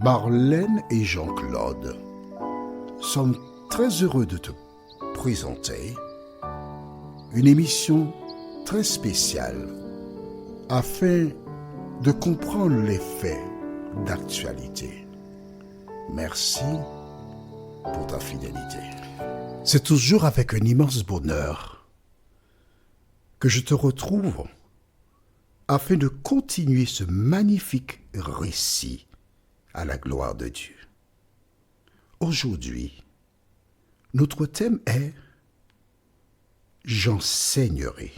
Marlène et Jean-Claude sommes très heureux de te présenter une émission très spéciale afin de comprendre les faits d'actualité. Merci pour ta fidélité. C'est toujours avec un immense bonheur que je te retrouve afin de continuer ce magnifique récit à la gloire de Dieu. Aujourd'hui, notre thème est « J'enseignerai ».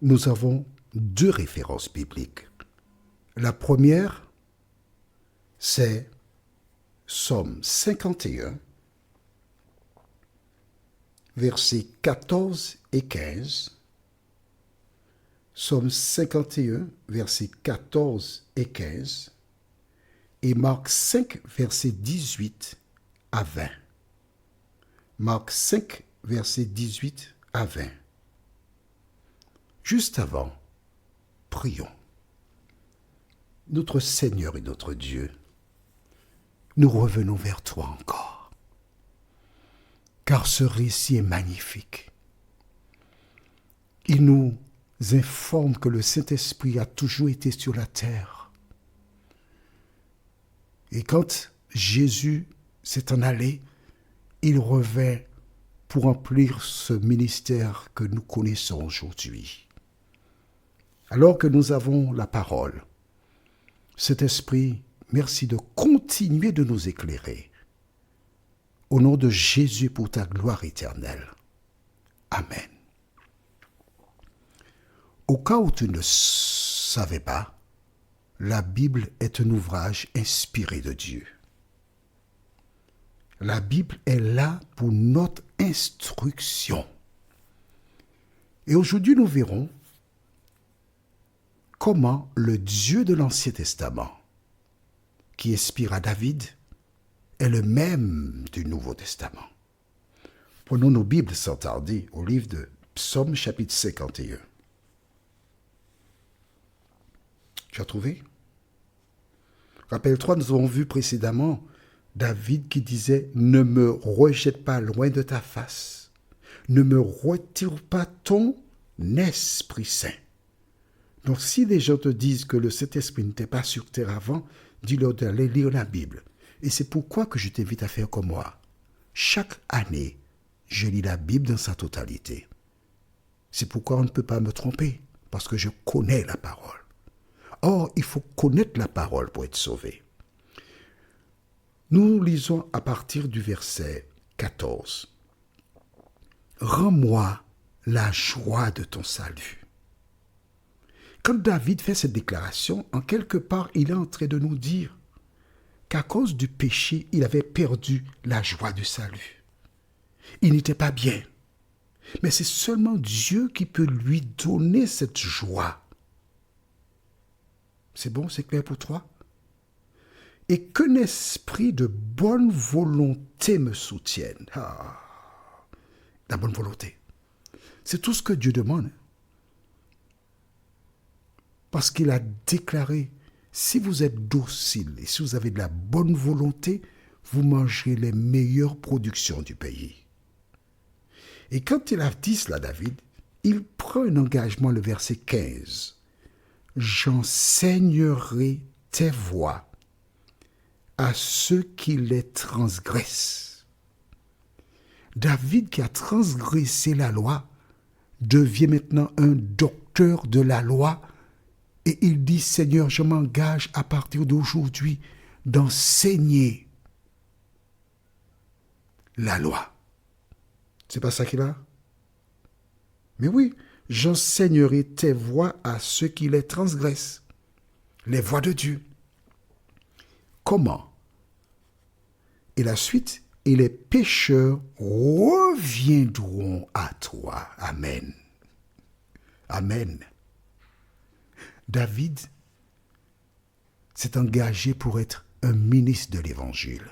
Nous avons deux références bibliques. La première, c'est Psaume 51, versets 14 et 15. Psaume 51, versets 14 et 15. Et Marc 5, versets 18 à 20. Marc 5, versets 18 à 20. Juste avant, prions. Notre Seigneur et notre Dieu, nous revenons vers toi encore, car ce récit est magnifique. Il nous informe que le Saint-Esprit a toujours été sur la terre. Et quand Jésus s'est en allé, il revint pour remplir ce ministère que nous connaissons aujourd'hui. Alors que nous avons la parole, cet esprit, merci de continuer de nous éclairer. Au nom de Jésus pour ta gloire éternelle. Amen. Au cas où tu ne savais pas, la Bible est un ouvrage inspiré de Dieu. La Bible est là pour notre instruction. Et aujourd'hui, nous verrons comment le Dieu de l'Ancien Testament, qui inspira David, est le même du Nouveau Testament. Prenons nos Bibles sans tarder au livre de Psaume chapitre 51. Tu as trouvé? Rappelle-toi, nous avons vu précédemment David qui disait « Ne me rejette pas loin de ta face, ne me retire pas ton Esprit Saint. » Donc, si les gens te disent que le Saint-Esprit n'était pas sur terre avant, dis-leur d'aller lire la Bible. Et c'est pourquoi que je t'invite à faire comme moi. Chaque année, je lis la Bible dans sa totalité. C'est pourquoi on ne peut pas me tromper, parce que je connais la parole. Or, il faut connaître la parole pour être sauvé. Nous lisons à partir du verset 14. « Rends-moi la joie de ton salut. » Quand David fait cette déclaration, en quelque part, il est en train de nous dire qu'à cause du péché, il avait perdu la joie du salut. Il n'était pas bien. Mais c'est seulement Dieu qui peut lui donner cette joie. C'est bon, c'est clair pour toi? Et qu'un esprit de bonne volonté me soutienne. Ah, la bonne volonté. C'est tout ce que Dieu demande. Parce qu'il a déclaré, si vous êtes docile et si vous avez de la bonne volonté, vous mangerez les meilleures productions du pays. Et quand il a dit cela, David, il prend un engagement, le verset 15. J'enseignerai tes voies à ceux qui les transgressent. David, qui a transgressé la loi, devient maintenant un docteur de la loi. Et il dit, Seigneur, je m'engage à partir d'aujourd'hui d'enseigner la loi. C'est pas ça qu'il a? Mais oui, j'enseignerai tes voies à ceux qui les transgressent. Les voies de Dieu. Comment? Et la suite, et les pécheurs reviendront à toi. Amen. Amen. David s'est engagé pour être un ministre de l'Évangile.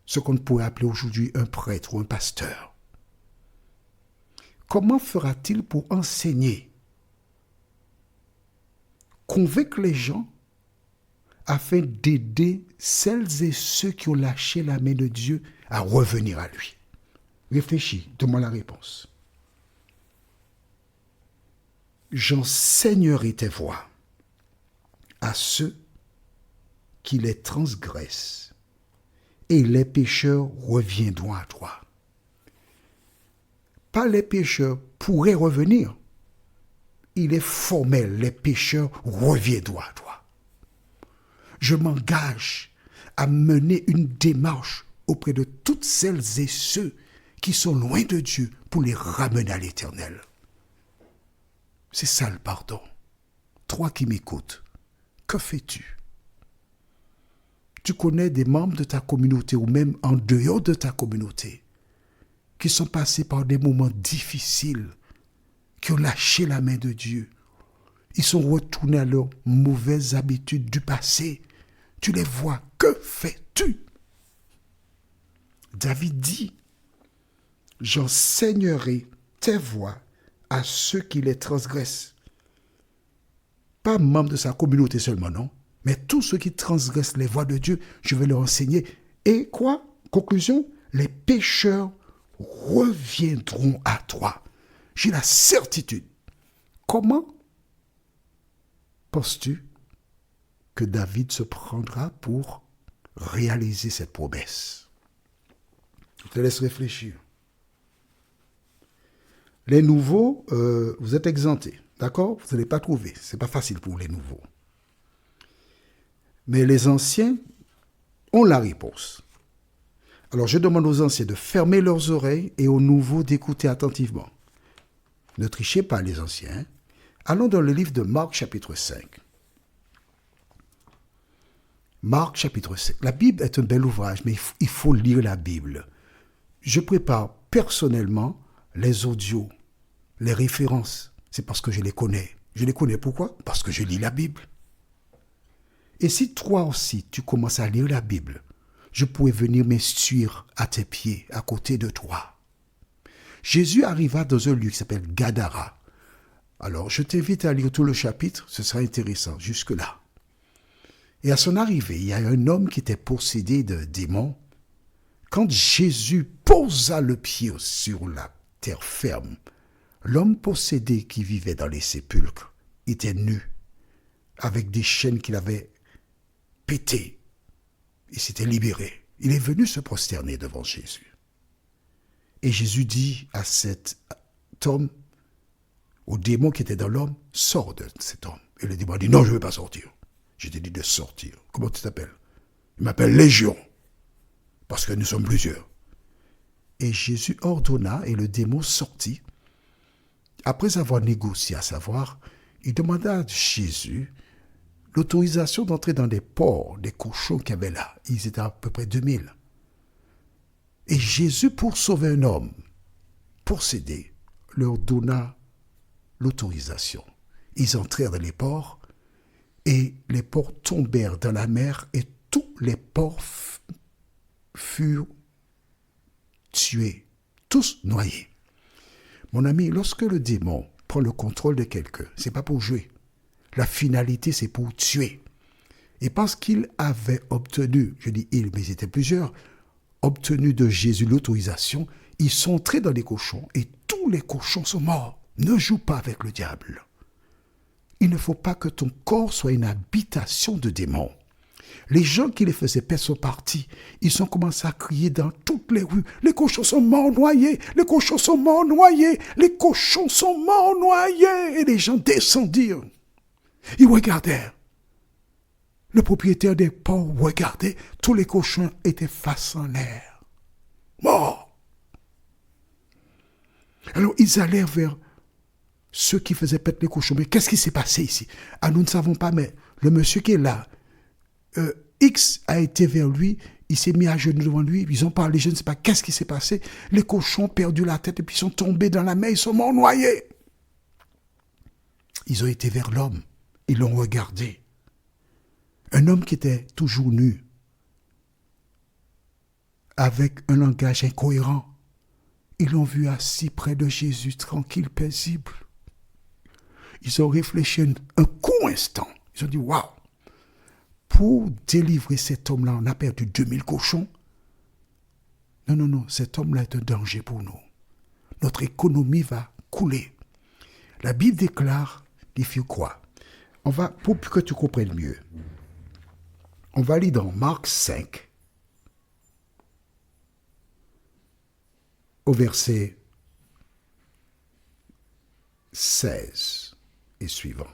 Ce qu'on pourrait appeler aujourd'hui un prêtre ou un pasteur. Comment fera-t-il pour enseigner? Convaincre les gens afin d'aider celles et ceux qui ont lâché la main de Dieu à revenir à lui. Réfléchis, donne-moi la réponse. J'enseignerai tes voies à ceux qui les transgressent, et les pécheurs reviendront à toi. Pas les pécheurs pourraient revenir. Il est formel, les pécheurs reviendront à toi. Je m'engage à mener une démarche auprès de toutes celles et ceux qui sont loin de Dieu pour les ramener à l'Éternel. C'est ça le pardon. Toi qui m'écoutes, que fais-tu? Tu connais des membres de ta communauté ou même en dehors de ta communauté qui sont passés par des moments difficiles, qui ont lâché la main de Dieu. Ils sont retournés à leurs mauvaises habitudes du passé. Tu les vois, que fais-tu? David dit, j'enseignerai tes voies à ceux qui les transgressent. Pas membres de sa communauté seulement, non, mais tous ceux qui transgressent les voies de Dieu, je vais leur enseigner. Et quoi? Conclusion, les pécheurs reviendront à toi. J'ai la certitude. Comment penses-tu que David se prendra pour réaliser cette promesse? Je te laisse réfléchir. Les nouveaux, vous êtes exemptés, d'accord? Vous n'allez pas trouver. Ce n'est pas facile pour les nouveaux. Mais les anciens ont la réponse. Alors je demande aux anciens de fermer leurs oreilles et aux nouveaux d'écouter attentivement. Ne trichez pas les anciens. Hein? Allons dans le livre de Marc chapitre 5. Marc chapitre 5. La Bible est un bel ouvrage, mais il faut lire la Bible. Je prépare personnellement les audios, les références. C'est parce que je les connais. Je les connais pourquoi? Parce que je lis la Bible. Et si toi aussi, tu commences à lire la Bible, je pourrais venir m'instruire à tes pieds, à côté de toi. Jésus arriva dans un lieu qui s'appelle Gadara. Alors, je t'invite à lire tout le chapitre, ce sera intéressant jusque-là. Et à son arrivée, il y a un homme qui était possédé de démons. Quand Jésus posa le pied sur la terre ferme, l'homme possédé qui vivait dans les sépulcres était nu, avec des chaînes qu'il avait pétées. Il s'était libéré. Il est venu se prosterner devant Jésus. Et Jésus dit à cet homme, au démon qui était dans l'homme, sors de cet homme. Et le démon a dit, non, je ne veux pas sortir. Je t'ai dit de sortir. Comment tu t'appelles? Il m'appelle Légion, parce que nous sommes plusieurs. Et Jésus ordonna et le démon sortit. Après avoir négocié, à savoir, il demanda à Jésus l'autorisation d'entrer dans des porcs, des cochons qu'il y avait là. Ils étaient à peu près 2000. Et Jésus, pour sauver un homme possédé, leur donna l'autorisation. Ils entrèrent dans les porcs et les porcs tombèrent dans la mer et tous les porcs furent tués, tous noyés. Mon ami, lorsque le démon prend le contrôle de quelqu'un, ce n'est pas pour jouer. La finalité, c'est pour tuer. Et parce qu'il avait obtenu, je dis il, mais ils étaient plusieurs, obtenu de Jésus l'autorisation, ils sont entrés dans les cochons et tous les cochons sont morts. Ne joue pas avec le diable. Il ne faut pas que ton corps soit une habitation de démons. Les gens qui les faisaient paix sont partis. Ils ont commencé à crier dans toutes les rues. Les cochons sont morts noyés. Les cochons sont morts noyés. Les cochons sont morts noyés. Et les gens descendirent. Ils regardèrent. Le propriétaire des porcs regardait. Tous les cochons étaient face en l'air. Morts. Alors ils allèrent vers ceux qui faisaient paître les cochons. Mais qu'est-ce qui s'est passé ici? Ah, nous ne savons pas, mais le monsieur qui est là, X a été vers lui, il s'est mis à genoux devant lui, ils ont parlé, je ne sais pas qu'est-ce qui s'est passé. Les cochons ont perdu la tête et puis ils sont tombés dans la mer, ils sont morts noyés. Ils ont été vers l'homme, ils l'ont regardé. Un homme qui était toujours nu, avec un langage incohérent. Ils l'ont vu assis près de Jésus, tranquille, paisible. Ils ont réfléchi un court instant. Ils ont dit, waouh, pour délivrer cet homme-là, on a perdu 2000 cochons. Non, non, non, cet homme-là est un danger pour nous. Notre économie va couler. La Bible déclare qu'il faut quoi? On va, pour que tu comprennes mieux, on va aller dans Marc 5, au verset 16 et suivant.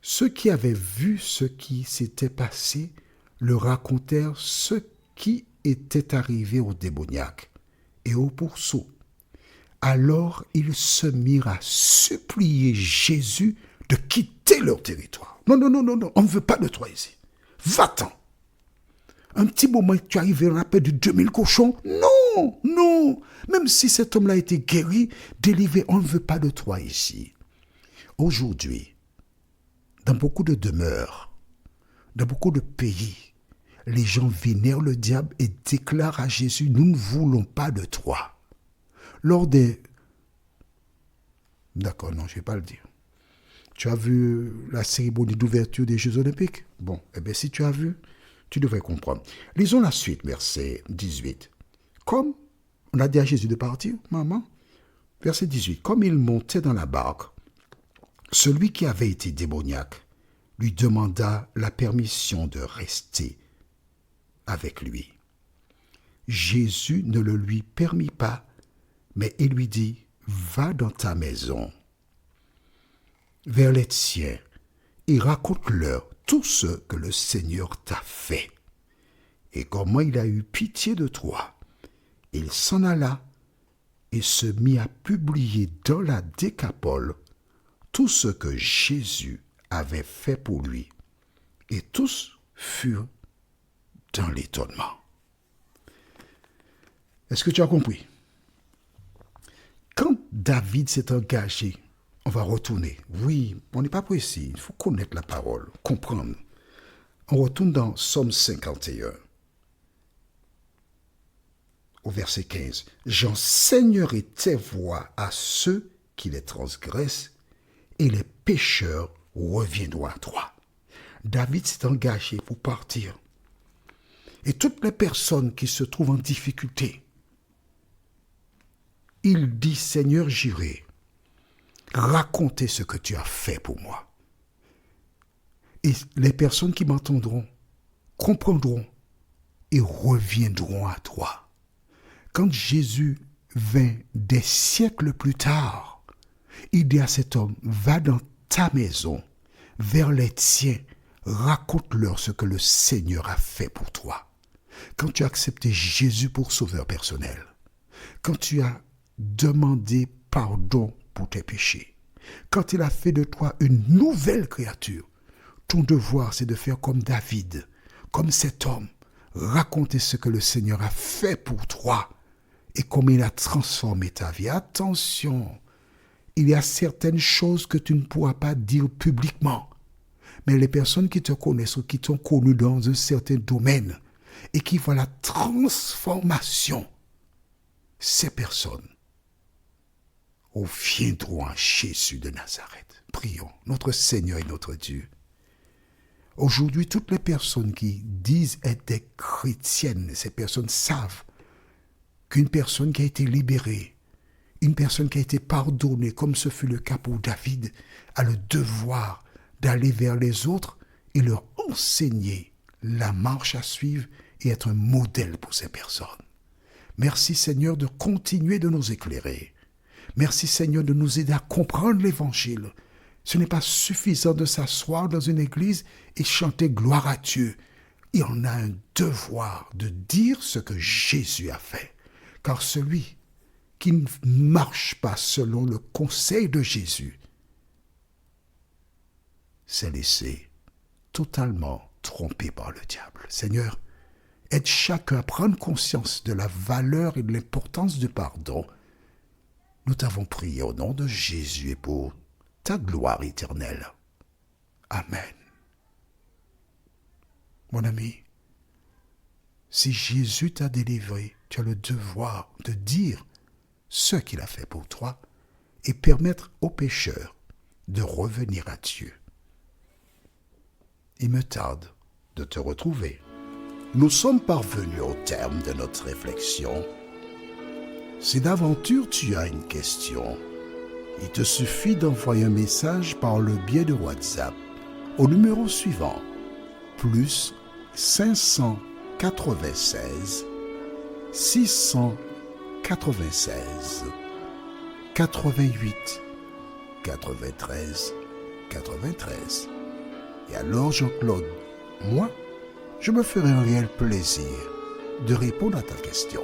Ceux qui avaient vu ce qui s'était passé le racontèrent ce qui était arrivé au démoniaque et au pourceau. Alors ils se mirent à supplier Jésus de quitter leur territoire. Non, non, non, non, non, on ne veut pas de toi ici. Va-t'en. Un petit moment, tu arrives à l'appel de 2000 cochons. Non, non. Même si cet homme-là a été guéri, délivré, on ne veut pas de toi ici. Aujourd'hui, dans beaucoup de demeures, dans beaucoup de pays, les gens vénèrent le diable et déclarent à Jésus, nous ne voulons pas de toi. Lors des... D'accord, non, je ne vais pas le dire. Tu as vu la cérémonie d'ouverture des Jeux Olympiques? Bon, eh bien, si tu as vu, tu devrais comprendre. Lisons la suite, verset 18. Comme on a dit à Jésus de partir, maman, verset 18. Comme il montait dans la barque, celui qui avait été démoniaque lui demanda la permission de rester avec lui. Jésus ne le lui permit pas, mais il lui dit, va dans ta maison, vers les tiens, et raconte-leur tout ce que le Seigneur t'a fait, et comment il a eu pitié de toi. Il s'en alla et se mit à publier dans la Décapole tout ce que Jésus avait fait pour lui, et tous furent dans l'étonnement. Est-ce que tu as compris? Quand David s'est engagé, on va retourner. Oui, on n'est pas précis, il faut connaître la parole, comprendre. On retourne dans Psaume 51, au verset 15. J'enseignerai tes voies à ceux qui les transgressent, et les pécheurs reviendront à toi. David s'est engagé pour partir. Et toutes les personnes qui se trouvent en difficulté, il dit, Seigneur, j'irai raconter ce que tu as fait pour moi. Et les personnes qui m'entendront comprendront et reviendront à toi. Quand Jésus vint des siècles plus tard, il dit à cet homme, va dans ta maison, vers les tiens, raconte-leur ce que le Seigneur a fait pour toi. Quand tu as accepté Jésus pour sauveur personnel, quand tu as demandé pardon pour tes péchés, quand il a fait de toi une nouvelle créature, ton devoir c'est de faire comme David, comme cet homme, raconter ce que le Seigneur a fait pour toi et comment il a transformé ta vie. Attention, il y a certaines choses que tu ne pourras pas dire publiquement, mais les personnes qui te connaissent ou qui t'ont connu dans un certain domaine et qui voient la transformation, ces personnes reviendront à Jésus de Nazareth. Prions, notre Seigneur et notre Dieu. Aujourd'hui, toutes les personnes qui disent être des chrétiennes, ces personnes savent qu'une personne qui a été libérée, une personne qui a été pardonnée, comme ce fut le cas pour David, a le devoir d'aller vers les autres et leur enseigner la marche à suivre et être un modèle pour ces personnes. Merci Seigneur de continuer de nous éclairer. Merci Seigneur de nous aider à comprendre l'Évangile. Ce n'est pas suffisant de s'asseoir dans une église et chanter gloire à Dieu. Et on a un devoir de dire ce que Jésus a fait. Car celui qui ne marche pas selon le conseil de Jésus s'est laissé totalement tromper par le diable. Seigneur, aide chacun à prendre conscience de la valeur et de l'importance du pardon. Nous t'avons prié au nom de Jésus et pour ta gloire éternelle. Amen. Mon ami, si Jésus t'a délivré, tu as le devoir de dire ce qu'il a fait pour toi et permettre aux pécheurs de revenir à Dieu. il me tarde de te retrouver. Nous sommes parvenus au terme de notre réflexion. Si d'aventure tu as une question, il te suffit d'envoyer un message par le biais de WhatsApp au numéro suivant, plus 596 696 88 93 93. Et alors Jean-Claude, moi, je me ferai un réel plaisir de répondre à ta question.